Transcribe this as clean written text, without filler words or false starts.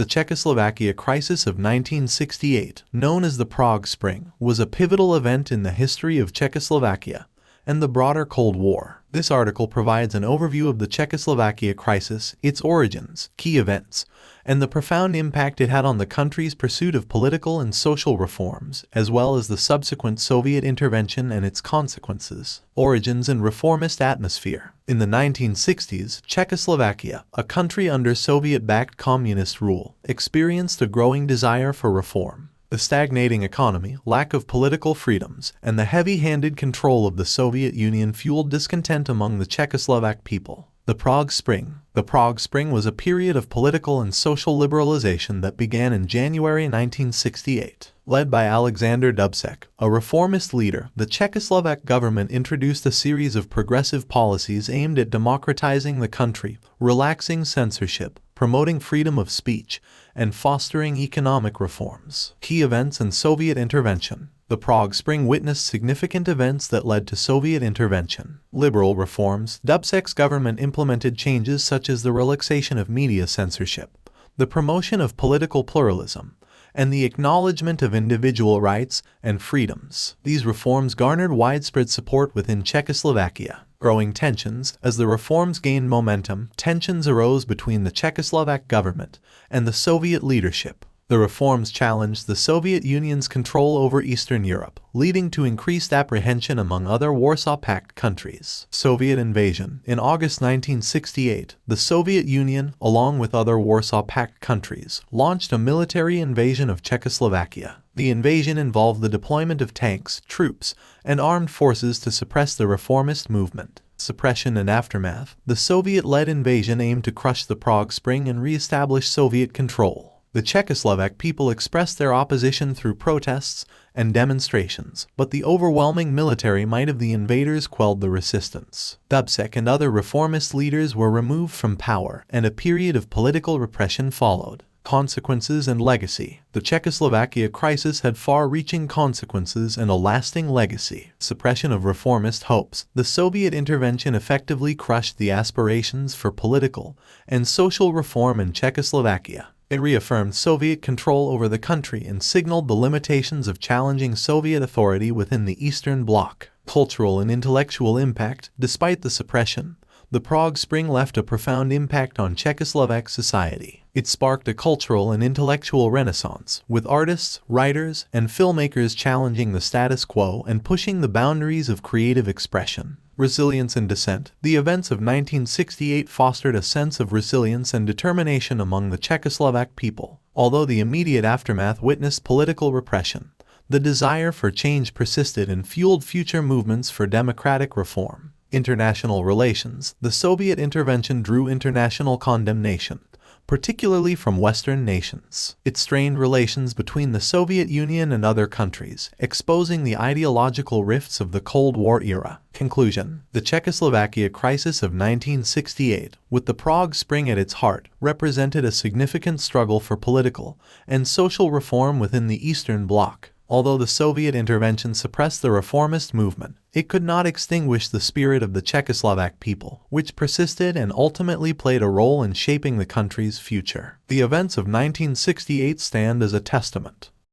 The Czechoslovakia crisis of 1968, known as the Prague Spring, was a pivotal event in the history of Czechoslovakia and the broader Cold War. This article provides an overview of the Czechoslovakia crisis, its origins, key events, and the profound impact it had on the country's pursuit of political and social reforms, as well as the subsequent Soviet intervention and its consequences. Origins and reformist atmosphere. In the 1960s, Czechoslovakia, a country under Soviet-backed communist rule, experienced a growing desire for reform. The stagnating economy, lack of political freedoms, and the heavy-handed control of the Soviet Union fueled discontent among the Czechoslovak people. The Prague Spring. The Prague Spring was a period of political and social liberalization that began in January 1968. Led by Alexander Dubček, a reformist leader, the Czechoslovak government introduced a series of progressive policies aimed at democratizing the country, relaxing censorship, promoting freedom of speech, and fostering economic reforms. Key events and Soviet intervention. The Prague Spring witnessed significant events that led to Soviet intervention. Liberal reforms. Dubček's government implemented changes such as the relaxation of media censorship, the promotion of political pluralism, and the acknowledgement of individual rights and freedoms. These reforms garnered widespread support within Czechoslovakia. Growing tensions. As the reforms gained momentum, tensions arose between the Czechoslovak government and the Soviet leadership. The reforms challenged the Soviet Union's control over Eastern Europe, leading to increased apprehension among other Warsaw Pact countries. Soviet invasion. In August 1968, the Soviet Union, along with other Warsaw Pact countries, launched a military invasion of Czechoslovakia. The invasion involved the deployment of tanks, troops, and armed forces to suppress the reformist movement. Suppression and aftermath. The Soviet-led invasion aimed to crush the Prague Spring and re-establish Soviet control. The Czechoslovak people expressed their opposition through protests and demonstrations, but the overwhelming military might of the invaders quelled the resistance. Dubček and other reformist leaders were removed from power, and a period of political repression followed. Consequences and legacy. The Czechoslovakia crisis had far-reaching consequences and a lasting legacy. Suppression of reformist hopes. The Soviet intervention effectively crushed the aspirations for political and social reform in Czechoslovakia. It reaffirmed Soviet control over the country and signaled the limitations of challenging Soviet authority within the Eastern Bloc. Cultural and intellectual impact. Despite the suppression, the Prague Spring left a profound impact on Czechoslovak society. It sparked a cultural and intellectual renaissance, with artists, writers, and filmmakers challenging the status quo and pushing the boundaries of creative expression. Resilience and dissent. The events of 1968 fostered a sense of resilience and determination among the Czechoslovak people. Although the immediate aftermath witnessed political repression, the desire for change persisted and fueled future movements for democratic reform. International relations. The Soviet intervention drew international condemnation, particularly from Western nations. It strained relations between the Soviet Union and other countries, exposing the ideological rifts of the Cold War era. Conclusion. The Czechoslovakia crisis of 1968, with the Prague Spring at its heart, represented a significant struggle for political and social reform within the Eastern Bloc. Although the Soviet intervention suppressed the reformist movement, it could not extinguish the spirit of the Czechoslovak people, which persisted and ultimately played a role in shaping the country's future. The events of 1968 stand as a testament